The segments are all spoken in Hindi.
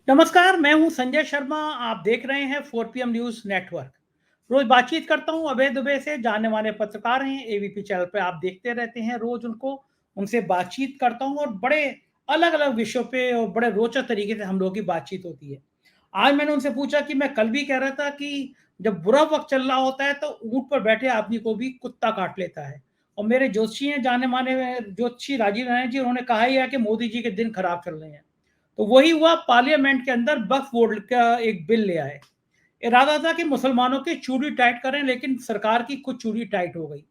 नमस्कार, मैं हूं संजय शर्मा। आप देख रहे हैं 4 PM न्यूज़ नेटवर्क। रोज बातचीत करता हूं अभय दुबे से। जाने माने पत्रकार हैं, एबीपी चैनल पे आप देखते रहते हैं। रोज उनसे बातचीत करता हूं और बड़े अलग अलग विषयों पे और बड़े रोचक तरीके से हम लोगों की बातचीत होती है। आज मैंने उनसे पूछा कि मैं कल भी कह रहा था कि जब बुरा वक्त चल रहा होता है तो ऊंट पर बैठे आदमी को भी कुत्ता काट लेता है। और मेरे ज्योतिषी हैं, जाने माने ज्योतिषी राजीव नारायण जी, उन्होंने कहा ही है कि मोदी जी के दिन खराब चल रहे हैं। तो वही हुआ, पार्लियामेंट के अंदर वक्फ बोर्ड का एक बिल ले आए। इरादा था कि मुसलमानों की चूड़ी टाइट करें, लेकिन सरकार की खुद चूड़ी टाइट हो गई।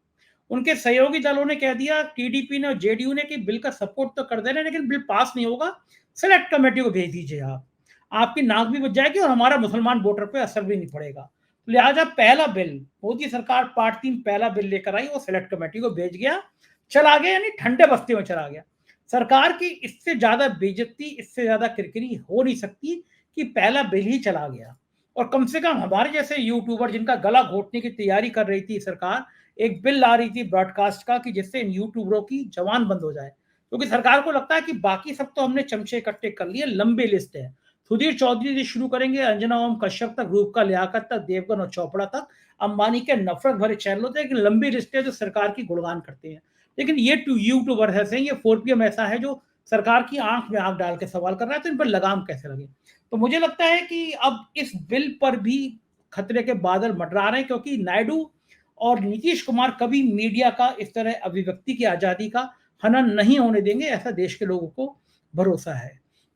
उनके सहयोगी दलों ने कह दिया, टीडीपी ने और जेडीयू ने, कि बिल का सपोर्ट तो कर दे रहे हैं लेकिन बिल पास नहीं होगा, सेलेक्ट कमेटी को भेज दीजिए आप। आपकी नाक भी बच जाएगी और हमारा मुसलमान वोटर पे असर भी नहीं पड़ेगा। लिहाजा पहला बिल, मोदी सरकार पार्ट 3 पहला बिल लेकर आई, वो सेलेक्ट कमेटी को भेज गया, चला गया, यानी ठंडे बस्ते में चला गया। सरकार की इससे ज्यादा बेइज्जती, इससे ज्यादा किरकिरी हो नहीं सकती कि पहला बिल ही चला गया। और कम से कम हमारे जैसे यूट्यूबर, जिनका गला घोटने की तैयारी कर रही थी सरकार, एक बिल ला रही थी ब्रॉडकास्ट का कि जिससे इन यूट्यूबरों की जवान बंद हो जाए, क्योंकि सरकार को लगता है कि बाकी सब तो हमने चमचे इकट्ठे कर लिए, लंबी लिस्ट है। सुधीर चौधरी से शुरू करेंगे, अंजना ओम कश्यप तक, रूपका लियाकत तक, देवगन और चोपड़ा तक, अंबानी के नफरत भरे चैनल होते हैं कि लंबी लिस्ट है जो सरकार की गुणगान करते हैं। लेकिन ये यूट्यूबर ऐसे हैं, ये 4PM ऐसा है जो सरकार की आंख में आंख डाल के सवाल कर रहा है, तो इन पर लगाम कैसे लगे। तो मुझे लगता है कि अब इस बिल पर भी खतरे के बादल मंडरा रहे हैं, क्योंकि नायडू और नीतीश कुमार कभी मीडिया का इस तरह अभिव्यक्ति की आजादी का हनन नहीं होने देंगे, ऐसा देश के लोगों को भरोसा है।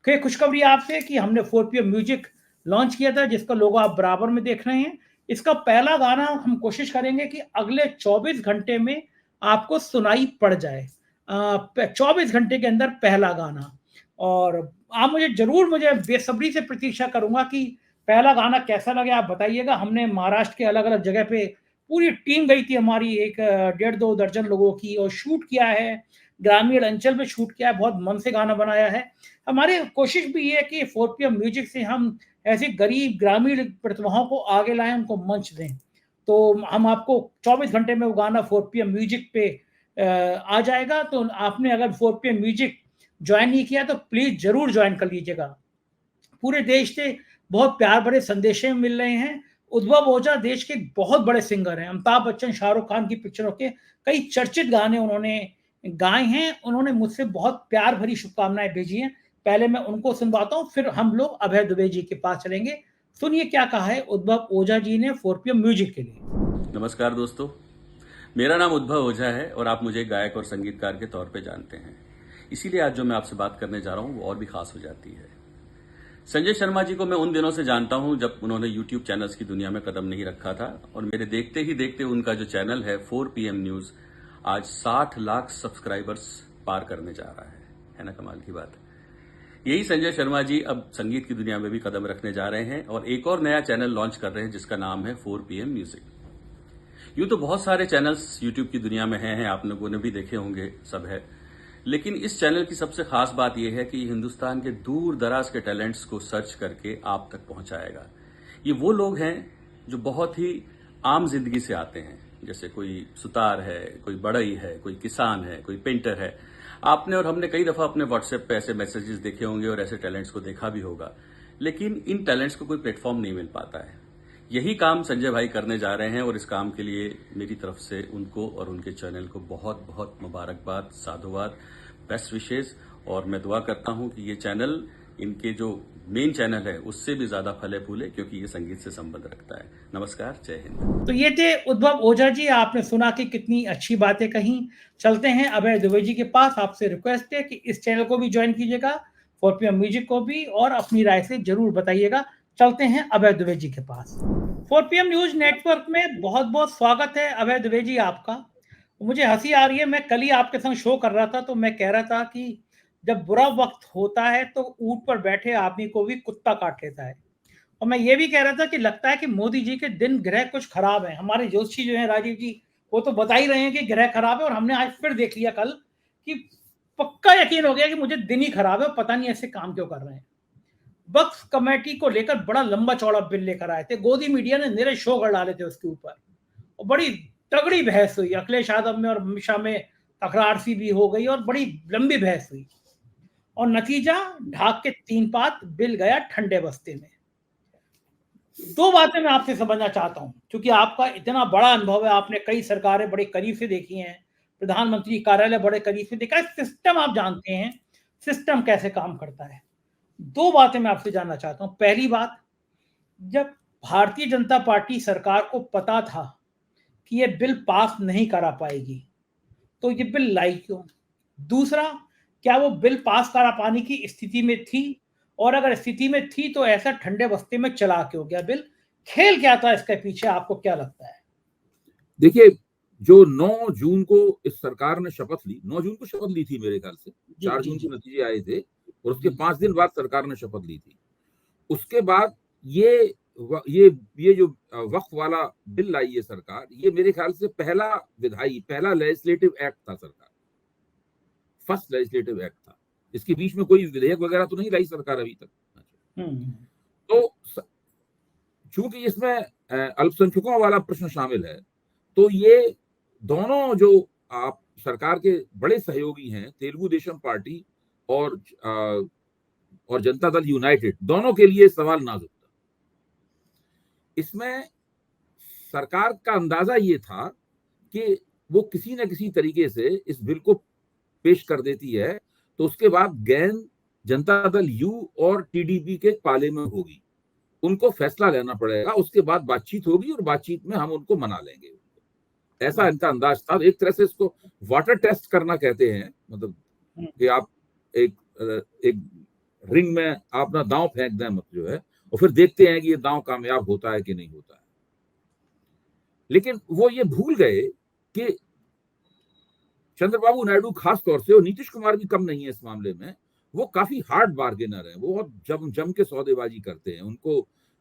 फिर खुशखबरी आपसे कि हमने 4PM म्यूजिक लॉन्च किया था, जिसका लोगो आप बराबर में देख रहे हैं। इसका पहला गाना हम कोशिश करेंगे कि अगले 24 घंटे में आपको सुनाई पड़ जाए। 24 घंटे के अंदर पहला गाना। और आप मुझे बेसब्री से प्रतीक्षा करूंगा कि पहला गाना कैसा लगे, आप बताइएगा। हमने महाराष्ट्र के अलग अलग जगह पे पूरी टीम गई थी हमारी, एक 1.5-2 दर्जन लोगों की, और शूट किया है, ग्रामीण अंचल में शूट किया है, बहुत मन से गाना बनाया है। हमारी कोशिश भी ये है कि 4PM म्यूजिक से हम ऐसे गरीब ग्रामीण प्रतिभाओं को आगे लाएं, उनको मंच दें। तो हम आपको 24 घंटे में वो गाना 4PM म्यूजिक पे आ जाएगा। तो आपने अगर 4PM म्यूजिक ज्वाइन नहीं किया तो प्लीज जरूर ज्वाइन कर लीजिएगा। पूरे देश से बहुत प्यार भरे संदेशे मिल रहे हैं। उद्भव ओझा देश के बहुत बड़े सिंगर हैं। अमिताभ बच्चन, शाहरुख खान की पिक्चरों के कई चर्चित गाने उन्होंने गाए हैं। उन्होंने मुझसे बहुत प्यार भरी शुभकामनाएं भेजी हैं। पहले मैं उनको सुनवाता हूं, फिर हम लोग अभय दुबे जी के पास चलेंगे। सुनिए क्या कहा है उद्भव ओझा जी ने 4PM म्यूजिक के लिए। नमस्कार दोस्तों, मेरा नाम उद्भव ओझा है और आप मुझे गायक और संगीतकार के तौर पे जानते हैं। इसीलिए आज जो मैं आपसे बात करने जा रहा हूं वो और भी खास हो जाती है। संजय शर्मा जी को मैं उन दिनों से जानता हूं जब उन्होंने यूट्यूब चैनल्स की दुनिया में कदम नहीं रखा था, और मेरे देखते ही देखते उनका जो चैनल है 4PM न्यूज आज 60 लाख सब्सक्राइबर्स पार करने जा रहा है ना? कमाल की बात। यही संजय शर्मा जी अब संगीत की दुनिया में भी कदम रखने जा रहे हैं और एक और नया चैनल लॉन्च कर रहे हैं जिसका नाम है 4PM म्यूजिक। यूं तो बहुत सारे चैनल्स यूट्यूब की दुनिया में हैं, आप लोगों ने भी देखे होंगे, सब है। लेकिन इस चैनल की सबसे खास बात यह है कि ये हिंदुस्तान के दूर दराज के टैलेंट्स को सर्च करके आप तक पहुंचाएगा। ये वो लोग हैं जो बहुत ही आम जिंदगी से आते हैं, जैसे कोई सुतार है, कोई बढ़ई है, कोई किसान है, कोई पेंटर है। आपने और हमने कई दफा अपने व्हाट्सएप पे ऐसे मैसेजेस देखे होंगे और ऐसे टैलेंट्स को देखा भी होगा, लेकिन इन टैलेंट्स को कोई प्लेटफॉर्म नहीं मिल पाता है। यही काम संजय भाई करने जा रहे हैं और इस काम के लिए मेरी तरफ से उनको और उनके चैनल को बहुत बहुत मुबारकबाद, साधुवाद, बेस्ट विशेष। और मैं दुआ करता हूं कि ये चैनल, इनके जो मेन चैनल है, उससे भी ज्यादा फले फूले, क्योंकि ये संगीत से संबंध रखता है। नमस्कार, जय हिंद। तो ये थे उद्भव ओझा जी। आपने सुना कि कितनी अच्छी बातें कही। चलते हैं अभय दुबे जी के पास। आपसे रिक्वेस्ट है कि इस चैनल को भी ज्वाइन कीजिएगा, 4PM म्यूजिक को भी, और अपनी राय से जरूर बताइएगा। चलते हैं अभय दुबे जी के पास। 4PM न्यूज नेटवर्क में बहुत बहुत स्वागत है अभय दुबे जी आपका। मुझे हंसी आ रही है, मैं कल ही आपके संग शो कर रहा था, तो मैं कह रहा था कि जब बुरा वक्त होता है तो ऊंट पर बैठे आदमी को भी कुत्ता काट लेता है। और मैं ये भी कह रहा था कि लगता है कि मोदी जी के दिन ग्रह कुछ खराब है। हमारे जोशी जो है राजीव जी, वो तो बता ही रहे हैं कि ग्रह खराब है, और हमने आज फिर देख लिया कल कि पक्का यकीन हो गया कि मुझे दिन ही खराब है, और पता नहीं ऐसे काम क्यों कर रहे हैं। वक्फ कमेटी को लेकर बड़ा लंबा चौड़ा बिल लेकर आए थे, गोदी मीडिया ने निरे शो कर डाले थे उसके ऊपर, और बड़ी तगड़ी बहस हुई। अखिलेश यादव में और अमित शाह में तकरार सी भी हो गई और बड़ी लंबी बहस हुई। और नतीजा ढाक के 3 पात, बिल गया ठंडे बस्ते में। 2 बातें मैं आपसे समझना चाहता हूं, क्योंकि आपका इतना बड़ा अनुभव है, आपने कई सरकारें बड़े करीब से देखी हैं, प्रधानमंत्री कार्यालय बड़े करीब से देखा है, सिस्टम आप जानते हैं, सिस्टम कैसे काम करता है। 2 बातें मैं आपसे जानना चाहता हूं। पहली बात, जब भारतीय जनता पार्टी सरकार को पता था कि ये बिल पास नहीं करा पाएगी, तो ये बिल लाई क्यों? दूसरा, क्या वो बिल पास करा पाने की स्थिति में थी? और अगर स्थिति में थी तो ऐसा ठंडे बस्ते में चला क्यों गया बिल? खेल क्या था इसके पीछे, आपको क्या लगता है? देखिए, जो 9 जून को इस सरकार ने शपथ ली, 9 जून को शपथ ली थी मेरे ख्याल से, 4 जून को नतीजे आए थे और उसके 5 दिन बाद सरकार ने शपथ ली थी। उसके बाद ये जो वक्फ वाला बिल लाई है सरकार, ये मेरे ख्याल से पहला लेजिस्लेटिव एक्ट था सरकार, फर्स्ट लेजिस्लेटिव एक्ट था। इसके बीच में कोई विधेयक वगैरह तो नहीं लाई सरकार अभी तक। तो चूंकि इसमें अल्पसंख्यकों वाला प्रश्न शामिल है, तो ये दोनों जो आप सरकार के बड़े सहयोगी हैं, तेलुगु देशम पार्टी और जनता दल यूनाइटेड, दोनों के लिए सवाल नाजुक था। इसमें सरकार का अंदाजा ये था कि वो किसी न किसी तरीके से इस बिल को पेश कर देती है, तो उसके बाद गेंद जनता दल यू और टीडीपी के पाले में होगी, उनको फैसला लेना पड़ेगा, उसके बाद बातचीत होगी और बातचीत में हम उनको मना लेंगे। ऐसा इनका अंदाज था। एक तरह से इसको वाटर टेस्ट करना कहते हैं, मतलब कि आप एक रिंग में आप अपना दांव फेंक दें, मतलब जो है, और फिर देखते हैं कि ये दांव कामयाब होता है कि नहीं होता है। लेकिन वो ये भूल गए कि चंद्रबाबू नायडू खास तौर से, और नीतीश कुमार भी कम नहीं है इस मामले में, वो काफी हार्ड बार्गेनर है, वो बहुत जम के सौदेबाजी करते हैं। उनको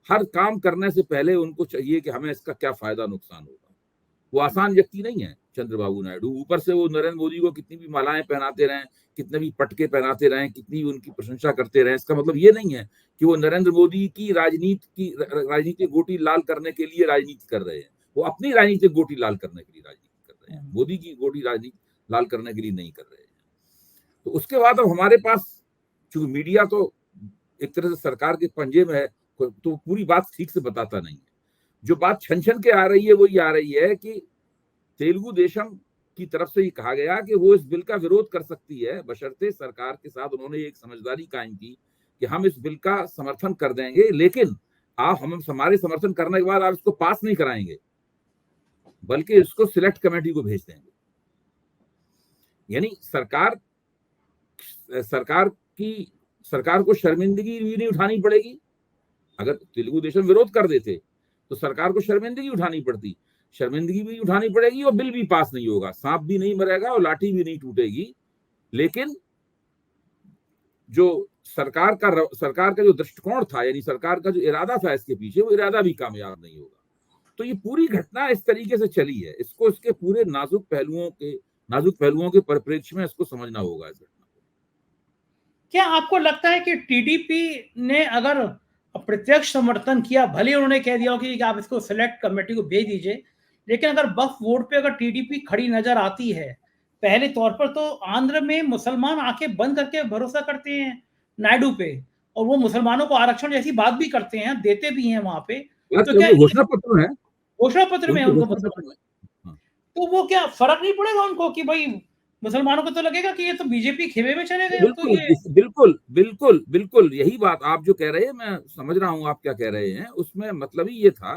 हर काम करने से पहले उनको चाहिए कि हमें इसका क्या फायदा नुकसान होगा। वो आसान व्यक्ति नहीं है चंद्रबाबू नायडू। ऊपर से वो नरेंद्र मोदी को कितनी भी मालाएं पहनाते रहें, कितने भी पटके पहनाते रहें, कितनी उनकी प्रशंसा करते रहें, इसका मतलब ये नहीं है कि वो नरेंद्र मोदी की राजनीतिक गोटी लाल करने के लिए राजनीति कर रहे हैं। वो अपनी राजनीतिक गोटी लाल करने के लिए राजनीति कर रहे हैं, मोदी की गोटी राजनीति लाल करने के लिए नहीं कर रहे हैं। तो उसके बाद अब हमारे पास, चूंकि मीडिया तो एक तरह से सरकार के पंजे में है, तो पूरी बात ठीक से बताता नहीं है। जो बात छन के आ रही है वो ये आ रही है कि तेलुगु देशम की तरफ से ये कहा गया कि वो इस बिल का विरोध कर सकती है, बशर्ते सरकार के साथ उन्होंने एक समझदारी कायम की कि हम इस बिल का समर्थन कर देंगे, लेकिन हमारे समर्थन करने के बाद आप इसको पास नहीं कराएंगे, बल्कि इसको सिलेक्ट कमेटी को भेज देंगे। यानी सरकार को शर्मिंदगी भी नहीं उठानी पड़ेगी। अगर तेलुगु देशम विरोध कर देते तो सरकार को शर्मिंदगी उठानी पड़ती, शर्मिंदगी भी उठानी पड़ेगी और बिल भी पास नहीं होगा, सांप भी नहीं मरेगा और लाठी भी नहीं टूटेगी। लेकिन जो सरकार का जो दृष्टिकोण था, यानी सरकार का जो इरादा था इसके पीछे, वो इरादा भी कामयाब नहीं होगा। तो ये पूरी घटना इस तरीके से चली है, इसको इसके पूरे नाजुक पहलुओं के परिप्रेक्ष्य में इसको समझना होगा इस घटना को। क्या आपको लगता है कि टीडीपी ने अगर प्रत्यक्ष समर्थन किया, भले उन्होंने कह दिया हो कि आप इसको सिलेक्ट कमेटी को भेज दीजिए, लेकिन अगर वक्फ बोर्ड पे अगर टीडीपी खड़ी नजर आती है, पहले तौर पर तो आंध्र में मुसलमान आंखें बंद करके भरोसा करते हैं नायडू पे, और वो मुसलमानों को आरक्षण जैसी बात भी करते हैं, देते भी हैं वहां पे, तो क्या घोषणा पत्र है, घोषणा पत्र में उनको तो वो क्या फर्क नहीं पड़ेगा उनको कि भाई मुसलमानों को तो लगेगा कि ये तो बीजेपी खेमे में चले गए। बिल्कुल, तो ये बिल्कुल यही बात आप जो कह रहे हैं, मैं समझ रहा हूं आप क्या कह रहे हैं। उसमें मतलब ही ये था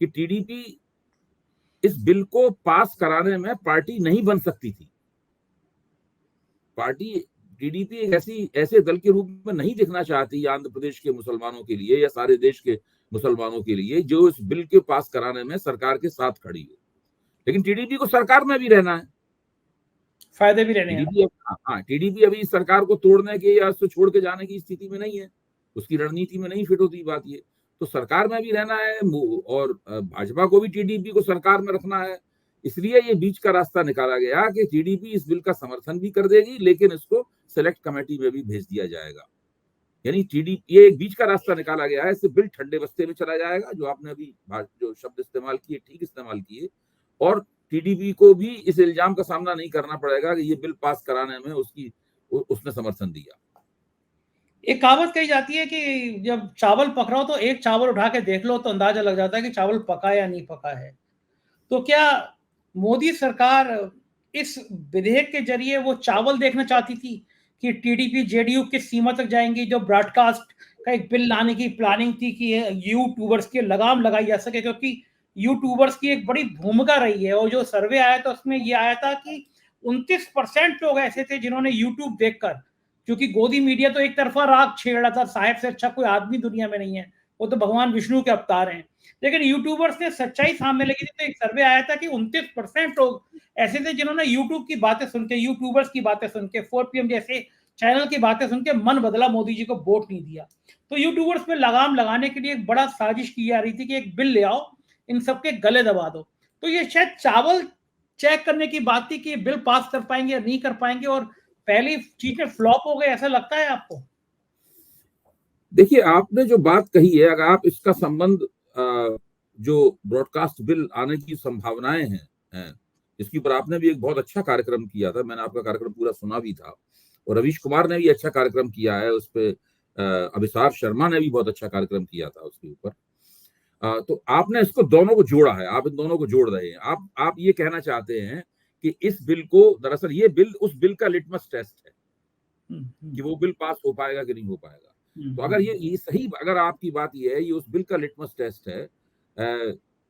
कि टीडीपी इस बिल को पास कराने में पार्टी नहीं बन सकती थी। टीडीपी एक ऐसे दल के रूप में नहीं दिखना चाहती आंध्र प्रदेश के मुसलमानों के लिए या सारे देश के मुसलमानों के लिए, जो इस बिल के पास कराने में सरकार के साथ खड़ी हो। लेकिन टीडीपी को सरकार में भी रहना है, फायदे भी रहने हैं। टीडीपी अभी सरकार को तोड़ने के या उसको छोड़ के जाने की स्थिति में नहीं है, उसकी रणनीति में नहीं फिट होती बात ये। तो सरकार में भी रहना है और भाजपा को भी टीडीपी को सरकार में रखना है। इसलिए ये बीच का रास्ता निकाला गया कि टीडीपी इस बिल का समर्थन भी कर देगी, लेकिन इसको सेलेक्ट कमेटी में भी भेज दिया जाएगा। यानी ये एक बीच का रास्ता निकाला गया है। इससे बिल ठंडे बस्ते में चला जाएगा, जो आपने अभी जो शब्द इस्तेमाल किए ठीक इस्तेमाल किए, और टीडीपी को भी इस इल्जाम का सामना नहीं करना पड़ेगा कि ये बिल पास कराने में उसने समर्थन दिया। एक कहावत कही जाती है कि जब चावल पक रहा हो तो एक चावल उठा के देख लो तो अंदाजा लग जाता है कि चावल पका या नहीं पका है। तो क्या मोदी सरकार इस विधेयक के ज़रिए वो चावल देखना चाहती थी कि टीडीपी, जेडीयू किस सीमा तक जाएँगी? जो ब्रॉडकास्ट का एक बिल लाने की प्लानिंग थी कि यूट्यूबर्स की लगाम लगाई जा सके, क्योंकि यूट्यूबर्स की एक बड़ी भूमिका रही है और जो सर्वे आया था उसमें ये आया था कि 29% लोग ऐसे थे जिन्होंने यूट्यूब देखकर, क्योंकि गोदी मीडिया तो एक तरफा राग छेड़ रहा था, साहेब से अच्छा कोई आदमी दुनिया में नहीं है, वो तो भगवान विष्णु के अवतार हैं। लेकिन यूट्यूबर्स ने सच्चाई सामने लगी थी, तो एक सर्वे आया था कि 29% लोग ऐसे थे जिन्होंने यूट्यूब की बातें सुन के, यूट्यूबर्स की बातें सुन के, 4PM जैसे चैनल की बातें सुन के मन बदला, मोदी जी को वोट नहीं दिया। तो यूट्यूबर्स पे लगाम लगाने के लिए एक बड़ा साजिश की जा रही थी कि एक बिल ले आओ, इन सबके गले दबा दो। तो ये शायद चावल चेक करने की बात थी कि ये बिल पास कर पाएंगे या नहीं कर पाएंगे, और पहली चीजें फ्लॉप हो गए, ऐसा लगता है आपको? देखिए, आपने जो बात कही है, अगर आप इसका संबंध जो ब्रॉडकास्ट बिल आने की संभावनाएं हैं, इसके ऊपर आपने भी एक बहुत अच्छा कार्यक्रम किया था, मैंने आपका कार्यक्रम पूरा सुना भी था, और रवीश कुमार ने भी अच्छा कार्यक्रम किया है उस पे, अभिसार शर्मा ने भी बहुत अच्छा कार्यक्रम किया था उसके ऊपर। तो आपने इसको दोनों को जोड़ा है, आप इन दोनों को जोड़ रहे हैं। आप ये कहना चाहते हैं कि इस बिल को, दरअसल ये बिल उस बिल का लिटमस टेस्ट है कि वो बिल पास हो पाएगा कि नहीं हो पाएगा। तो अगर ये सही, अगर आपकी बात ये है, ये उस बिल का लिटमस टेस्ट है,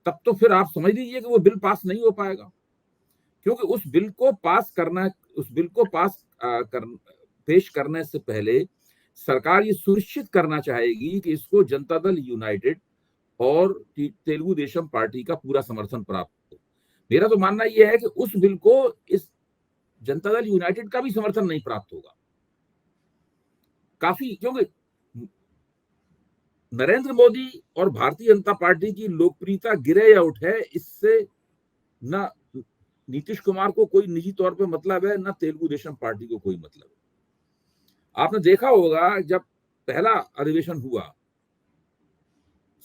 तब तो फिर आप समझ लीजिए कि वो बिल पास नहीं हो पाएगा, क्योंकि उस बिल को पास करना, उस बिल को पास पेश करने से पहले सरकार ये सुनिश्चित करना चाहेगी कि इसको जनता दल यूनाइटेड और तेलुगु देशम पार्टी का पूरा समर्थन प्राप्त हो। मेरा तो मानना यह है कि उस बिल को इस जनता दल यूनाइटेड का भी समर्थन नहीं प्राप्त होगा काफी, क्योंकि नरेंद्र मोदी और भारतीय जनता पार्टी की लोकप्रियता गिरे या उठे, इससे न नीतीश कुमार को कोई निजी तौर पे मतलब है, न तेलुगु देशम पार्टी को कोई मतलब है। आपने देखा होगा जब पहला अधिवेशन हुआ,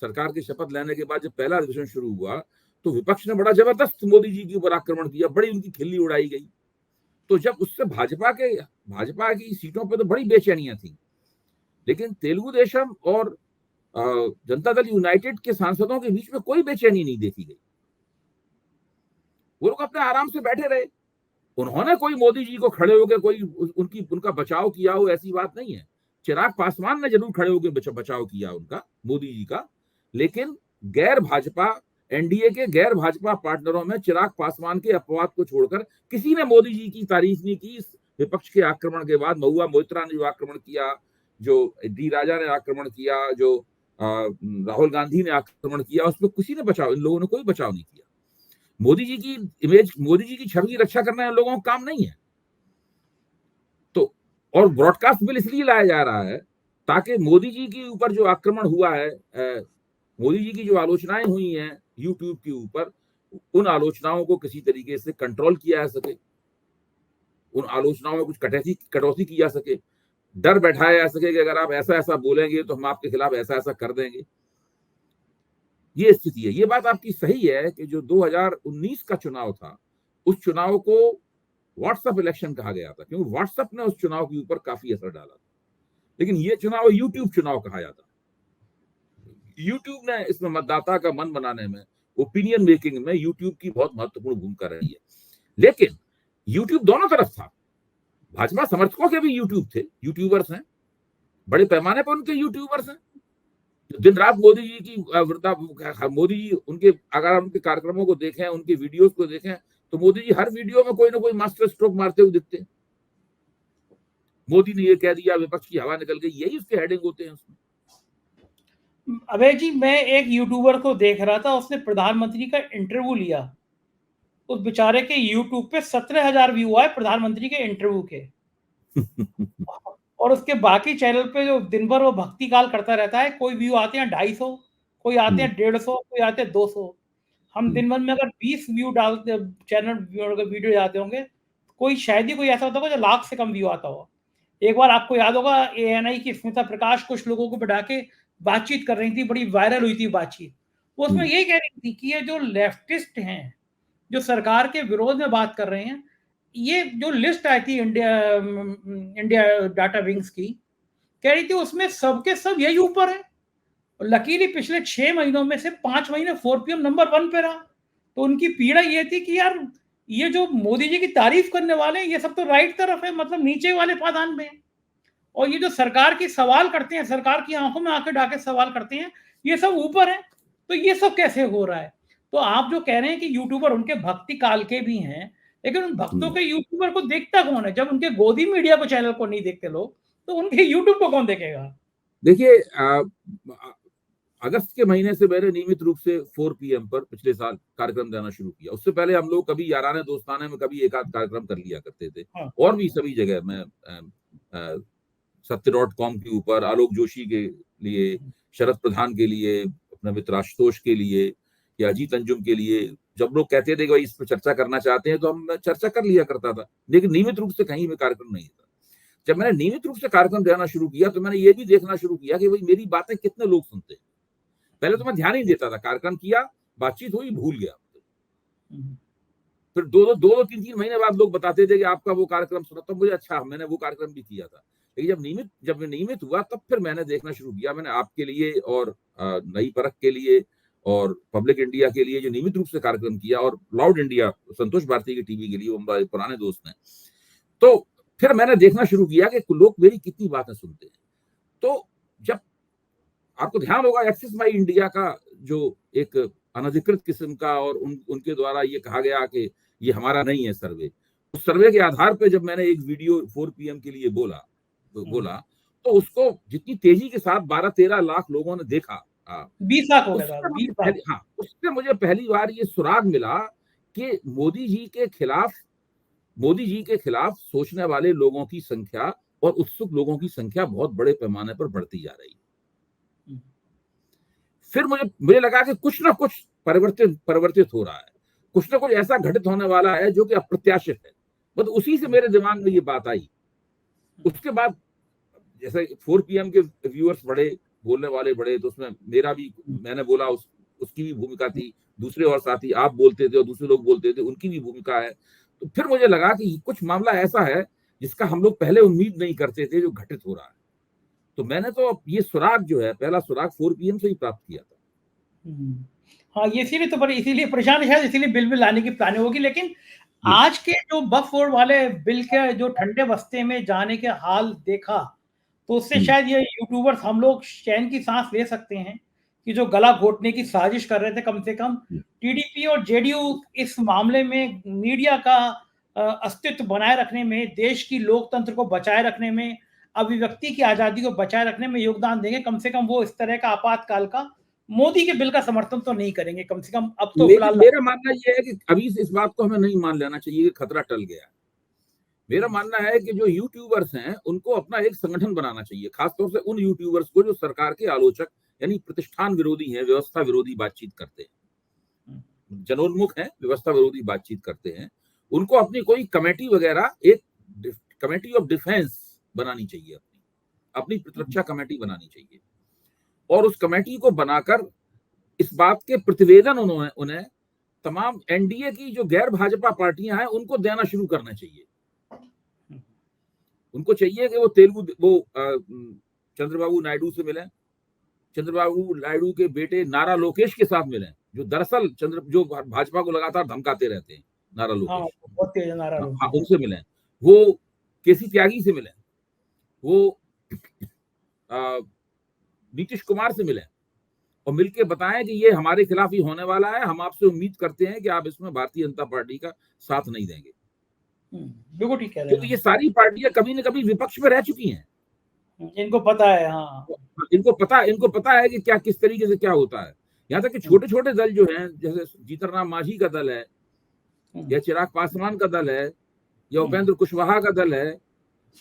सरकार की शपथ लेने के बाद जब पहला अधिवेशन शुरू हुआ, तो विपक्ष ने बड़ा जबरदस्त मोदी जी के ऊपर आक्रमण किया, बड़ी उनकी खिल्ली उड़ाई गई। तो जब उससे भाजपा की सीटों पर तो बड़ी बेचैनियां थी, लेकिन तेलुगु देशम और जनता दल यूनाइटेड के सांसदों के बीच में कोई बेचैनी नहीं देखी गई। वो लोग अपने आराम से बैठे रहे। उन्होंने कोई मोदी जी को खड़े होकर कोई उनका बचाव किया हो, ऐसी बात नहीं है। चिराग पासवान ने जरूर खड़े होकर बचाव किया उनका, मोदी जी का, लेकिन गैर भाजपा, एनडीए के गैर भाजपा पार्टनरों में चिराग पासवान के अपवाद को छोड़कर किसी ने मोदी जी की तारीफ नहीं की। इस विपक्ष के आक्रमण के बाद महुआ मोइत्रा ने जो आक्रमण किया, जो डी राजा ने आक्रमण किया, जो राहुल गांधी ने आक्रमण किया, उसमें किसी ने बचाव, इन लोगों ने कोई बचाव नहीं किया। मोदी जी की इमेज, मोदी जी की छवि की रक्षा करना इन लोगों का काम नहीं है। तो और ब्रॉडकास्ट बिल इसलिए लाया जा रहा है ताकि मोदी जी के ऊपर जो आक्रमण हुआ है, मोदी जी की जो आलोचनाएं हुई हैं यूट्यूब के ऊपर, उन आलोचनाओं को किसी तरीके से कंट्रोल किया जा सके, उन आलोचनाओं में कुछ कटौती की जा सके, डर बैठाया जा सके कि अगर आप ऐसा ऐसा बोलेंगे तो हम आपके खिलाफ ऐसा ऐसा कर देंगे। ये स्थिति है। ये बात आपकी सही है कि जो 2019 का चुनाव था, उस चुनाव को व्हाट्सएप इलेक्शन कहा गया था, क्योंकि व्हाट्सएप ने उस चुनाव के ऊपर काफी असर डाला था। लेकिन ये चुनाव यूट्यूब चुनाव कहा जाता। यूट्यूब ने इसमें मतदाता का मन बनाने में, ओपिनियन मेकिंग में यूट्यूब की बहुत महत्वपूर्ण भूमिका रही है। लेकिन यूट्यूब दोनों तरफ था। भाजपा समर्थकों के भी यूट्यूब थे, यूट्यूबर्स हैं, बड़े पैमाने पर उनके यूट्यूबर्स हैं, दिन रात मोदी जी की मोदी जी उनके, अगर आप उनके कार्यक्रमों को देखें, उनके वीडियोस को देखें, तो मोदी जी हर वीडियो में कोई ना कोई मास्टर स्ट्रोक मारते हुए दिखते हैं। मोदी ने ये कह दिया, विपक्ष की हवा निकल गई, यही उसके हेडिंग होते हैं उसमें। अभय जी, मैं एक यूट्यूबर को देख रहा था, उसने प्रधानमंत्री का इंटरव्यू लिया। उस बेचारे के यूट्यूब पे 17,000 व्यू आए प्रधानमंत्री के इंटरव्यू के। और उसके बाकी चैनल पे जो दिन भर वो भक्ति काल करता रहता है, कोई व्यू आते हैं 250, कोई आते हैं 150, कोई आते हैं 200। हम दिन भर में अगर 20 व्यू डालते, चैनल वीडियो जाते होंगे, कोई शायद ही कोई ऐसा होता होगा जो लाख से कम व्यू आता हो। एक बार आपको याद होगा, ANI की स्मिता प्रकाश कुछ लोगों को बिठा के बातचीत कर रही थी, बड़ी वायरल हुई थी बातचीत। वो उसमें यही कह रही थी कि ये जो लेफ्टिस्ट हैं, जो सरकार के विरोध में बात कर रहे हैं, ये जो लिस्ट आई थी इंडिया डाटा विंग्स की, कह रही थी उसमें सबके सब यही ऊपर है। लकीली पिछले 6 महीनों में से 5 महीने 4PM नंबर 1 पे रहा। तो उनकी पीड़ा ये थी कि यार ये जो मोदी जी की तारीफ करने वाले हैं ये सब तो राइट तरफ है, मतलब नीचे वाले पायदान में है। और ये जो सरकार की सवाल करते हैं, सरकार की आंखों में आंखें डाल के सवाल करते हैं, ये सब ऊपर है। तो ये सब कैसे हो रहा है? तो आप जो कह रहे हैं कि यूट्यूबर उनके भक्ति काल के भी हैं, लेकिन उन भक्तों के यूट्यूबर को देखता कौन है? जब उनके गोदी मीडिया को चैनल को नहीं देखते लोग, तो उनके यूट्यूब को कौन देखेगा? देखिए, अगस्त के महीने से मैंने नियमित रूप से 4 PM पर पिछले साल कार्यक्रम देना शुरू किया। उससे पहले हम लोग कभी याराने दोस्ताने में कभी एक आध कार्यक्रम कर लिया करते थे। हाँ। और भी सभी जगह मैं सत्य.com के ऊपर आलोक जोशी के लिए, शरद प्रधान के लिए, अपने मित्र आशुतोष के लिए या अजीत अंजुम के लिए, जब लोग कहते थे कि भाई इस पर चर्चा करना चाहते हैं तो हम चर्चा कर लिया करता था, लेकिन नियमित रूप से कहीं भी कार्यक्रम नहीं था। जब मैंने नियमित रूप से कार्यक्रम देना शुरू किया तो मैंने ये भी देखना शुरू किया कि भाई मेरी बातें कितने लोग सुनते हैं। पहले तो मैं ध्यान ही देता था, कार्यक्रम किया, बातचीत हुई, भूल गया। फिर दो 3 महीने बाद लोग बताते थे कि आपका वो कार्यक्रम सुना, तब मुझे अच्छा मैंने वो कार्यक्रम भी किया था। लेकिन जब मैं नियमित हुआ तब फिर मैंने देखना शुरू किया। मैंने आपके लिए और नई परख के लिए और पब्लिक इंडिया के लिए जो नियमित रूप से कार्यक्रम किया, और लाउड इंडिया संतोष भारती की टीवी के लिए, वो हमारे पुराने दोस्त हैं। तो फिर मैंने देखना शुरू किया कि लोग मेरी कितनी बातें सुनते हैं। तो जब आपको ध्यान होगा, एक्सेस माई इंडिया का जो एक अनधिकृत किस्म का और उनके द्वारा ये कहा गया कि ये हमारा नहीं है सर्वे, उस सर्वे के आधार पे जब मैंने एक वीडियो 4 PM के लिए बोला तो उसको जितनी तेजी के साथ 12-13 लाख लोगों ने देखा, 20 लाख हो गया था, 20 लाख। हाँ, उससे मुझे पहली बार ये सुराग मिला कि मोदी जी के खिलाफ सोचने वाले लोगों की संख्या और उत्सुक लोगों की संख्या बहुत बड़े पैमाने पर बढ़ती जा रही है। फिर मुझे लगा कि कुछ ना कुछ परिवर्तित हो रहा है, कुछ ना कुछ ऐसा घटित होने वाला है जो कि अप्रत्याशित है। मतलब उसी से मेरे दिमाग में ये बात आई। उसके बाद जैसे 4 PM के व्यूअर्स बढ़े, बोलने वाले बढ़े, तो उसमें मेरा भी, मैंने बोला, उसकी भी भूमिका थी। दूसरे और साथी, आप बोलते थे और दूसरे लोग बोलते थे, उनकी भी भूमिका है। तो फिर मुझे लगा कि कुछ मामला ऐसा है जिसका हम लोग पहले उम्मीद नहीं करते थे, जो घटित हो रहा है। तो मैंने तो ये सुराग जो है, पहला सुराग 4 PM से ही प्राप्त किया था। हाँ, ये इसीलिए परेशान है, शायद इसीलिए बिल लाने की प्लानिंग होगी। लेकिन आज के जो वक्फ बोर्ड वाले बिल के जो ठंडे बस्ते में जाने के हाल देखा, तो उससे शायद ये यूट्यूबर्स हम लोग चैन की सांस ले सकते हैं कि जो गला घोटने की साजिश कर रहे थे, कम से कम टीडीपी और जेडीयू इस मामले में मीडिया का अस्तित्व बनाए रखने में, देश की लोकतंत्र को बचाए रखने में, अभिव्यक्ति की आजादी को बचाए रखने में योगदान देंगे। कम से कम वो इस तरह का आपातकाल का मोदी के बिल का समर्थन तो नहीं करेंगे, कम से कम अब तो फिलहाल। मेरा मानना यह है कि अभी इस बात को हमें नहीं मान लेना चाहिए कि खतरा टल गया है। मेरा मानना है कि जो यूट्यूबर्स हैं उनको अपना एक संगठन बनाना चाहिए, खासतौर से उन यूट्यूबर्स को जो सरकार के आलोचक यानी प्रतिष्ठान विरोधी हैं, व्यवस्था विरोधी बातचीत करते हैं, जनोन्मुख हैं, व्यवस्था विरोधी बातचीत करते हैं। उनको अपनी कोई कमेटी वगैरह, एक कमेटी ऑफ डिफेंस बनानी चाहिए, अपनी प्रतिरक्षा कमेटी बनानी चाहिए, और उस कमेटी को बनाकर इस बात के प्रतिवेदन उन्हें तमाम एनडीए की जो गैर भाजपा पार्टियां हैं उनको देना शुरू करना चाहिए। उनको चाहिए कि वो चंद्रबाबू नायडू से मिलें, चंद्रबाबू नायडू के बेटे नारा लोकेश के साथ मिलें, जो दरअसल जो भाजपा को लगातार धमकाते रहते हैं, नारा लोकेश। बहुत तेज नारा लोकेश। हाँ, उनसे मिलें। वो केसी त्यागी से मिलें, वो नीतीश कुमार से मिलें और मिलके बताएं कि ये हमारे खिलाफ ही होने वाला है, हम आपसे उम्मीद करते हैं कि आप इसमें भारतीय जनता पार्टी का साथ नहीं देंगे। बिल्कुल ठीक कह रहे हैं। क्योंकि ये सारी पार्टियां कभी न कभी विपक्ष में रह चुकी हैं, इनको पता है। हाँ, इनको पता है कि क्या, किस तरीके से क्या होता है। यहाँ तक कि छोटे छोटे दल जो हैं, जैसे जीतन राम मांझी का दल है, या चिराग पासवान का दल है, या उपेंद्र कुशवाहा का दल है,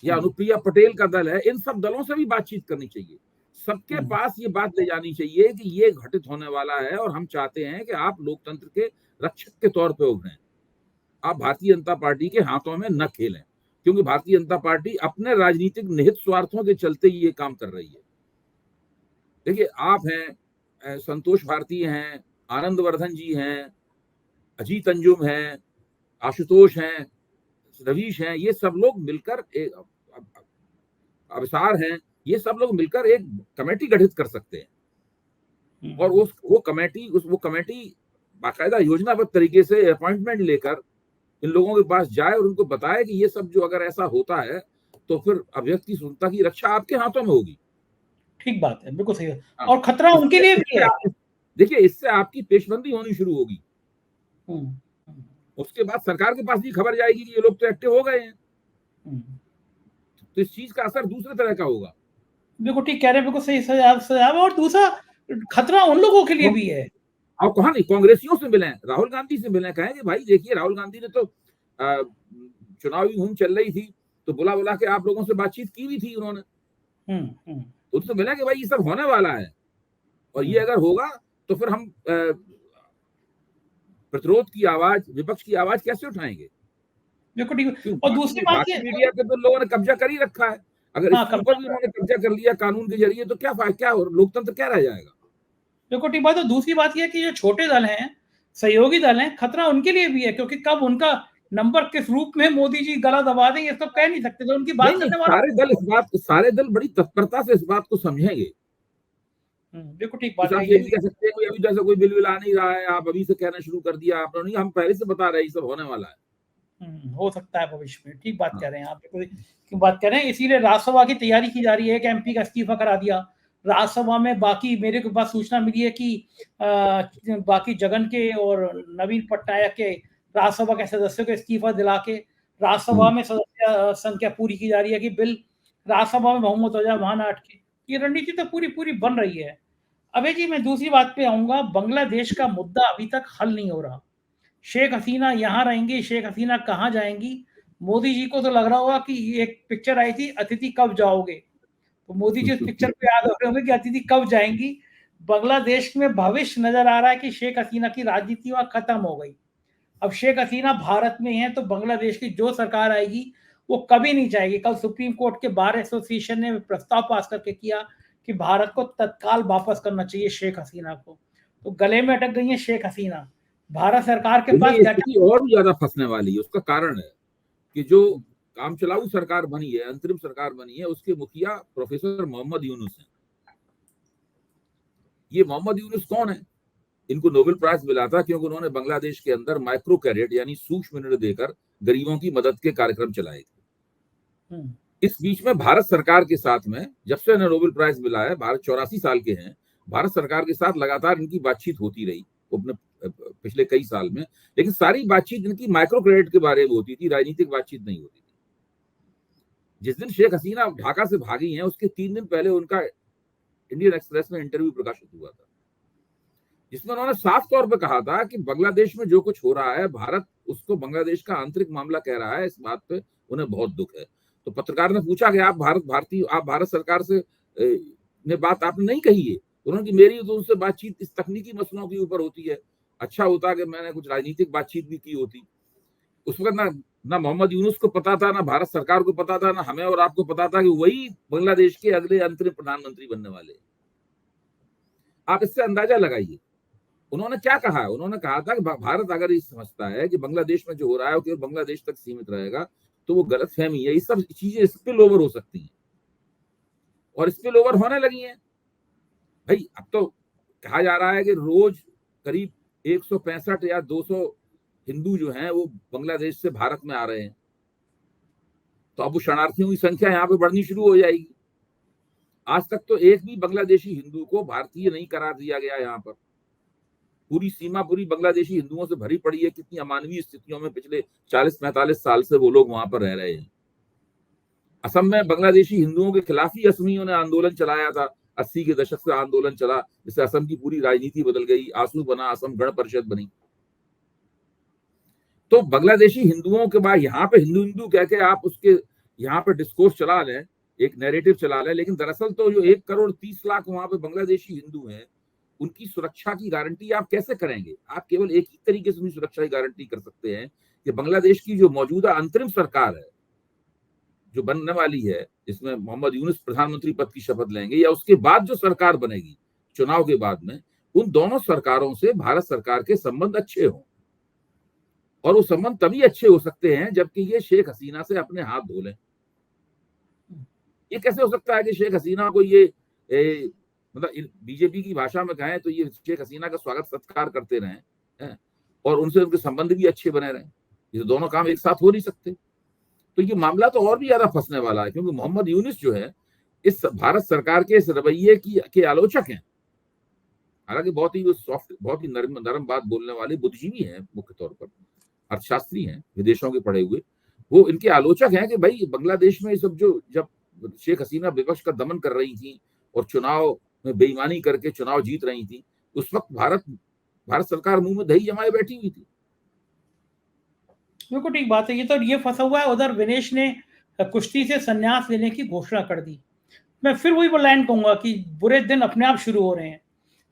या अनुप्रिया पटेल का दल है, इन सब दलों से भी बातचीत करनी चाहिए। सबके पास ये बात ले जानी चाहिए कि ये घटित होने वाला है और हम चाहते हैं कि आप लोकतंत्र के रक्षक के तौर पे उभरें, आप भारतीय जनता पार्टी के हाथों में न खेलें, क्योंकि भारतीय जनता पार्टी अपने राजनीतिक निहित स्वार्थों के चलते ही ये काम कर रही है। देखिए, आप हैं, संतोष भारती हैं, आनंदवर्धन जी हैं, अजीत अंजुम हैं, आशुतोष हैं, रवीश हैं, ये सब लोग मिलकर अवसार हैं, ये सब लोग मिलकर एक कमेटी गठित कर सकते हैं और वो कमेटी बाकायदा योजनाबद्ध तरीके से अपॉइंटमेंट लेकर इन लोगों के पास जाए और उनको बताए कि ये सब जो अगर ऐसा होता है तो फिर अभिव्यक्ति की स्वतंत्रता की रक्षा आपके हाथों में होगी। ठीक बात है, बिल्कुल सही है। हाँ, और खतरा उनके लिए भी है। देखिए, इससे आपकी पेशबंदी होनी शुरू होगी। हम्म, उसके बाद सरकार के पास भी खबर जाएगी कि ये लोग तो एक्टिव हो गए हैं, तो इस चीज का असर दूसरे तरह का होगा। बिल्कुल ठीक कह रहे हैं, बिल्कुल सही सजाव। और दूसरा खतरा उन लोगों के लिए भी है। और कहा नहीं, कांग्रेसियों से मिले, राहुल गांधी से मिले, कहें कि भाई देखिए राहुल गांधी ने तो चुनावी मुहिम चल रही थी तो बुला के आप लोगों से बातचीत की भी थी उन्होंने, तो उनसे मिला कि भाई ये सब होने वाला है और ये अगर होगा तो फिर हम प्रतिरोध की आवाज, विपक्ष की आवाज कैसे उठाएंगे। बिल्कुल ठीक। और दूसरी बात ये, मीडिया पे तो लोगों ने कब्जा कर ही रखा है, अगर इसके ऊपर भी उन्होंने कब्जा कर लिया कानून के जरिए तो क्या लोकतंत्र क्या रह जाएगा। देखो ठीक बात है। दूसरी बात यह है कि जो छोटे दल हैं, सहयोगी दल हैं, खतरा उनके लिए भी है, क्योंकि कब उनका नंबर किस रूप में मोदी जी गला दबा देंगे इसको कह नहीं सकते। तो उनकी बात करने वाला सारे दल बड़ी तत्परता से इस बात को समझेंगे। देखो ठीक बात है। ये नहीं कह सकते कोई अभी जैसा कोई बिल आ नहीं रहा है, आप अभी से कहना शुरू कर दिया आपने, नहीं, हम पहले से बता रहे हैं ये सब होने वाला है। हो सकता है भविष्य में। ठीक बात कह रहे हैं आप, क्यों बात कर रहे हैं। इसीलिए राज्यसभा की तैयारी की जा रही है। एक एमपी का इस्तीफा करा दिया राज्यसभा में। बाकी मेरे को पास सूचना मिली है कि बाकी जगन के और नवीन पटनायक के राज्यसभा के सदस्यों के इस्तीफा दिला के राज्यसभा में सदस्य संख्या पूरी की जा रही है कि बिल राज्यसभा में बहुमत हो जाए, वहां ना अटके। ये रणनीति तो पूरी बन रही है। अबे जी, मैं दूसरी बात पे आऊंगा। बांग्लादेश का मुद्दा अभी तक हल नहीं हो रहा। शेख हसीना यहाँ रहेंगी, शेख हसीना कहाँ जाएंगी? मोदी जी को तो लग रहा होगा कि एक पिक्चर आई थी, अतिथि कब जाओगे, तो मोदी जी उस पिक्चर को याद हो रहे होंगे कि अतिथि कब जाएंगी। बांग्लादेश में भविष्य नजर आ रहा है कि शेख हसीना की राजनीति वहां खत्म हो गई। अब शेख हसीना भारत में है तो बांग्लादेश की जो सरकार आएगी वो कभी नहीं चाहेगी। कल सुप्रीम कोर्ट के बार एसोसिएशन ने प्रस्ताव पास करके किया कि भारत को तत्काल वापस करना चाहिए शेख हसीना को। तो गले में अटक गई है शेख हसीना। भारत सरकार के पास और भी ज्यादा फंसने वाली है। उसका कारण है कि जो काम चलाऊ सरकार बनी है, अंतरिम सरकार बनी है, उसके मुखिया प्रोफेसर मोहम्मद यूनुस हैं। ये मोहम्मद यूनुस कौन है? इनको नोबेल प्राइज मिला था क्योंकि उन्होंने बांग्लादेश के अंदर माइक्रो क्रेडिट यानी सूक्ष्म ऋण देकर गरीबों की मदद के कार्यक्रम चलाए थे। इस बीच में भारत सरकार के साथ में, जब से इन्हें नोबेल प्राइज मिला है, भारत 84 साल के हैं, भारत सरकार के साथ लगातार इनकी बातचीत होती रही अपने पिछले कई साल में, लेकिन सारी बातचीत इनकी माइक्रो क्रेडिट के बारे में होती थी, राजनीतिक बातचीत नहीं होती थी। जिस दिन शेख हसीना ढाका से भागी हैं उसके 3 दिन पहले उनका इंडियन एक्सप्रेस में इंटरव्यू प्रकाशित हुआ था, जिसमें उन्होंने साफ तौर पर कहा था कि बांग्लादेश में जो कुछ हो रहा है, भारत उसको बांग्लादेश का आंतरिक मामला कह रहा है, इस बात पे उन्हें बहुत दुख है। तो पत्रकार ने पूछा कि आप भारत सरकार से ने बात आपने नहीं कही है? उन्होंने कि मेरी तो उनसे बातचीत इस तकनीकी मसलों के ऊपर होती है, अच्छा होता कि मैंने कुछ राजनीतिक बातचीत भी की होती। उस वक्त ना मोहम्मद यूनुस को पता था, ना भारत सरकार को पता था, ना हमें और आपको पता था कि वही बांग्लादेश के अगले अंतरिम प्रधानमंत्री बनने वाले। आप इससे अंदाजा लगाइए उन्होंने क्या कहा है। उन्होंने कहा था कि भारत अगर ये समझता है कि बांग्लादेश में जो हो रहा है वो केवल बांग्लादेश तक सीमित रहेगा तो वो गलतफहमी है, ये सब चीजें स्पिल ओवर हो सकती हैं और स्पिल ओवर होने लगी हैं। भाई अब तो कहा जा रहा है कि रोज करीब 165 या 200 हिंदू जो हैं वो बांग्लादेश से भारत में आ रहे हैं, तो अब वो शरणार्थियों की संख्या यहाँ पे बढ़नी शुरू हो जाएगी। आज तक तो एक भी बांग्लादेशी हिंदू को भारतीय नहीं करार दिया गया। यहाँ पर पूरी सीमा पूरी बांग्लादेशी हिंदुओं से भरी पड़ी है। कितनी अमानवीय स्थितियों में पिछले 40-45 साल से वो लोग वहां पर रह रहे हैं। असम में बांग्लादेशी हिंदुओं के खिलाफ ही असमियों ने आंदोलन चलाया था। 80 के दशक से आंदोलन चला, जिससे असम की पूरी राजनीति बदल गई, आंसू बना, असम गण परिषद बनी। तो बांग्लादेशी हिंदुओं के बाद यहाँ पे हिंदू कह के आप उसके यहाँ पे डिस्कोर्स चला लें, एक नैरेटिव चला लें, लेकिन दरअसल तो जो 1,30,00,000 वहां पे बांग्लादेशी हिंदू हैं उनकी सुरक्षा की गारंटी आप कैसे करेंगे? आप केवल एक ही तरीके से उनकी सुरक्षा की गारंटी कर सकते हैं कि बांग्लादेश की जो मौजूदा अंतरिम सरकार है जो बनने वाली है, जिसमें मोहम्मद यूनुस प्रधानमंत्री पद की शपथ लेंगे, या उसके बाद जो सरकार बनेगी चुनाव के बाद में, उन दोनों सरकारों से भारत सरकार के संबंध अच्छे हों। और वो संबंध तभी अच्छे हो सकते हैं जबकि ये शेख हसीना से अपने हाथ धो लें। ये कैसे हो सकता है कि शेख हसीना को मतलब बीजेपी की भाषा में कहें तो ये शेख हसीना का स्वागत सत्कार करते रहे हैं और उनसे उनके संबंध भी अच्छे बने रहे। ये दोनों काम एक साथ हो नहीं सकते। तो ये मामला तो और भी ज्यादा फंसने वाला है, क्योंकि मोहम्मद यूनिस जो है इस भारत सरकार के इस रवैये के आलोचक हैं। हालांकि बहुत ही सॉफ्ट, बहुत ही नरम बात बोलने वाले बुद्धिजीवी हैं, मुख्य तौर पर अर्थशास्त्री हैं, विदेशों के पढ़े हुए। वो इनके आलोचक हैं कि भाई बांग्लादेश में सब जब शेख हसीना विपक्ष का दमन कर रही थी और चुनाव में बेईमानी करके चुनाव जीत रही थी, उस वक्त भारत सरकार मुंह में दही जमाए बैठी हुई थी। बिल्कुल ठीक बात है। ये फंसा हुआ है। उधर विनेश ने कुश्ती से संन्यास लेने की घोषणा कर दी। मैं फिर वही लाइन कहूंगा कि बुरे दिन अपने आप शुरू हो रहे हैं।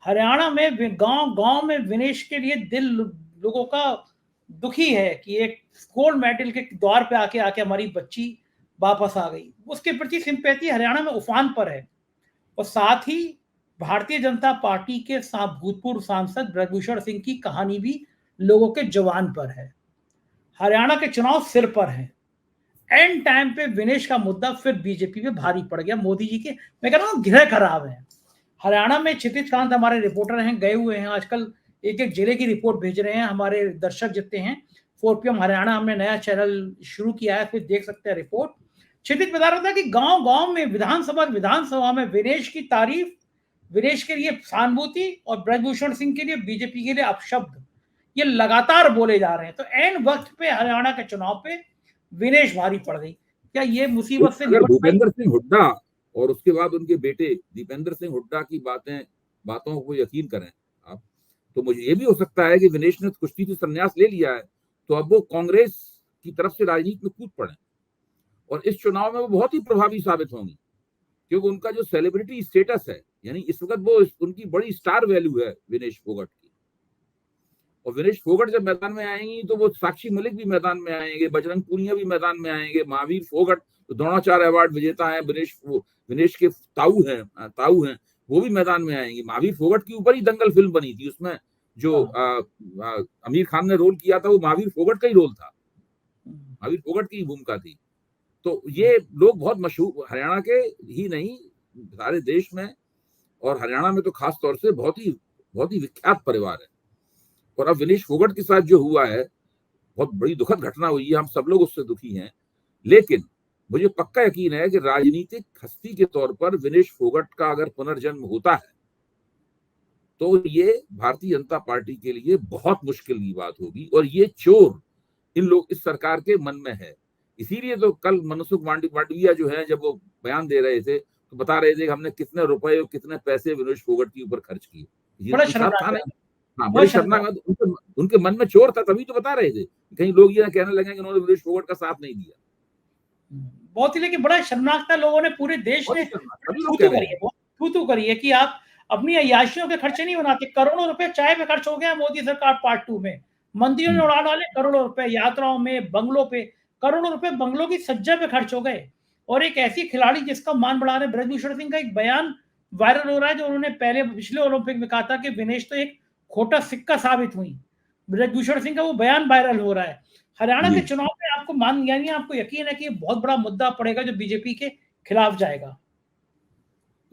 हरियाणा में गांव में विनेश के लिए दिल लोगों का दुखी है कि एक गोल्ड मेडल के द्वार पे आके हमारी बच्ची वापस आ गई। उसके प्रति सिंपैथी हरियाणा में उफान पर है। और साथ ही भारतीय जनता पार्टी के भूतपूर्व सांसद ब्रजभूषण सिंह की कहानी भी लोगों के जुबान पर है। हरियाणा के चुनाव सिर पर हैं। एंड टाइम पे विनेश का मुद्दा फिर बीजेपी पे भारी पड़ गया। मोदी जी के, मैं कह रहा हूँ, गृह खराब है। हरियाणा में क्षितिज कांत हमारे रिपोर्टर हैं, गए हुए हैं, आजकल एक जिले की रिपोर्ट भेज रहे हैं। हमारे दर्शक जितने हैं, 4PM हरियाणा हमने नया चैनल शुरू किया है, फिर देख सकते हैं रिपोर्ट। क्षितिज बता रहा था कि गांव में विधानसभा में विनेश की तारीफ, विनेश के लिए सहानुभूति और ब्रजभूषण सिंह के लिए, बीजेपी के लिए अपशब्द ये लगातार बोले जा रहे हैं। तो एन वक्त पे हरियाणा के चुनाव पे विनेश भारी पड़ गई। क्या ये मुसीबत से अगर भूपेंद्र सिंह हुड्डा और उसके बाद उनके बेटे दीपेंद्र सिंह हुड्डा की बातों को यकीन करें आप, तो मुझे ये भी हो सकता है कि विनेश ने कुश्ती से संन्यास ले लिया है, तो अब वो कांग्रेस की तरफ से राजनीति में कूद पड़े और इस चुनाव में वो बहुत ही प्रभावी साबित होंगी, क्योंकि उनका जो सेलिब्रिटी स्टेटस है, यानी इस वक्त वो उनकी बड़ी स्टार वैल्यू है विनेश फोगट की। और विनेश फोगट जब मैदान में आएंगी तो वो साक्षी मलिक भी मैदान में आएंगे, बजरंग पूनिया भी मैदान में आएंगे, महावीर फोगट तो द्रोणाचार्य अवार्ड विजेता है, विनेश के ताऊ हैं, वो भी मैदान में आएंगे। महावीर फोगट के ऊपर ही दंगल फिल्म बनी थी, उसमें जो आमिर खान ने रोल किया था वो महावीर फोगट का ही रोल था, महावीर फोगट की भूमिका थी। तो ये लोग बहुत मशहूर, हरियाणा के ही नहीं सारे देश में, और हरियाणा में तो खास तौर से बहुत ही विख्यात परिवार है। और अब विनेश फोगट के साथ जो हुआ है, बहुत बड़ी दुखद घटना हुई है, हम सब लोग उससे दुखी हैं। लेकिन मुझे पक्का यकीन है कि राजनीतिक हस्ती के तौर पर विनेश फोगट का अगर पुनर्जन्म होता है तो ये भारतीय जनता पार्टी के लिए बहुत मुश्किल की बात होगी। और ये चोर इस सरकार के मन में है। इसीलिए तो कल मनसुख मांडविया जो है, जब वो बयान दे रहे थे तो बता रहे थे कि हमने कितने रुपए और कितने पैसे विनेश फोगट के ऊपर खर्च किए। बड़ा शर्मनाक था नहीं, हाँ, बड़ी शर्मनाक। उनके मन में चोर था, तभी तो बता रहे थे। कहीं लोग ये कहने लगे कि उन्होंने विनेश फोगट का साथ नहीं दिया। बहुत ही, लेकिन बड़ा शर्मनाक था। लोगों ने, पूरे देश ने थू करी है कि आप अपनी अय्याशियों के खर्चे नहीं बनाते। करोड़ों रुपए चाय पे खर्च हो गया मोदी सरकार पार्ट 2 में। मंत्रियों ने उड़ा डाले करोड़ों रुपए यात्राओं में, बंगलों पे, करोड़ों रुपए बंगलों की सज्जा पे खर्च हो गए। और एक ऐसी खिलाड़ी जिसका मान बढ़ा रहे, ब्रजभूषण सिंह का एक बयान वायरल हो रहा है, जो उन्होंने पिछले ओलंपिक में कहा था कि विनेश तो एक खोटा सिक्का साबित हुई। ब्रजभूषण सिंह का वो बयान वायरल हो रहा है। हरियाणा के चुनाव में आपको यकीन है कि बहुत बड़ा मुद्दा पड़ेगा जो बीजेपी के खिलाफ जाएगा।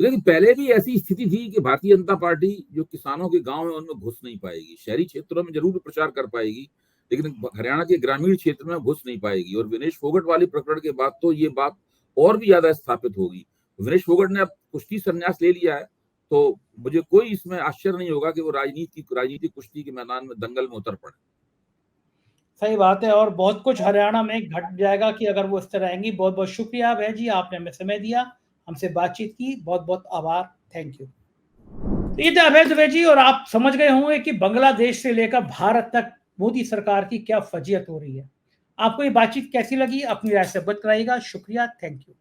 लेकिन पहले भी ऐसी स्थिति थी कि भारतीय जनता पार्टी जो किसानों के गांव है उनमें घुस नहीं पाएगी। शहरी क्षेत्रों में जरूर प्रचार कर पाएगी, लेकिन हरियाणा के ग्रामीण क्षेत्र में घुस नहीं पाएगी। और विनेश फोगट वाली प्रकरण के बाद तो ये बात और भी ज्यादा स्थापित होगी। विनेश फोगट ने अब कुश्ती संन्यास ले लिया है, तो मुझे कोई इसमें आश्चर्य नहीं होगा कि वो राजनीतिक कुश्ती के मैदान में दंगल में उतर पड़े। सही बात है। और बहुत कुछ हरियाणा में घट जाएगा कि अगर वो इस तरह आएंगी। बहुत बहुत शुक्रिया अभय जी, आपने हमें समय दिया, हमसे बातचीत की, बहुत बहुत आभार, थैंक यू। तो ये थे अभय दुबे जी, और आप समझ गए होंगे कि बांग्लादेश से लेकर भारत तक मोदी सरकार की क्या फजीयत हो रही है। आपको ये बातचीत कैसी लगी? अपनी राय से बताइएगा। शुक्रिया, थैंक यू।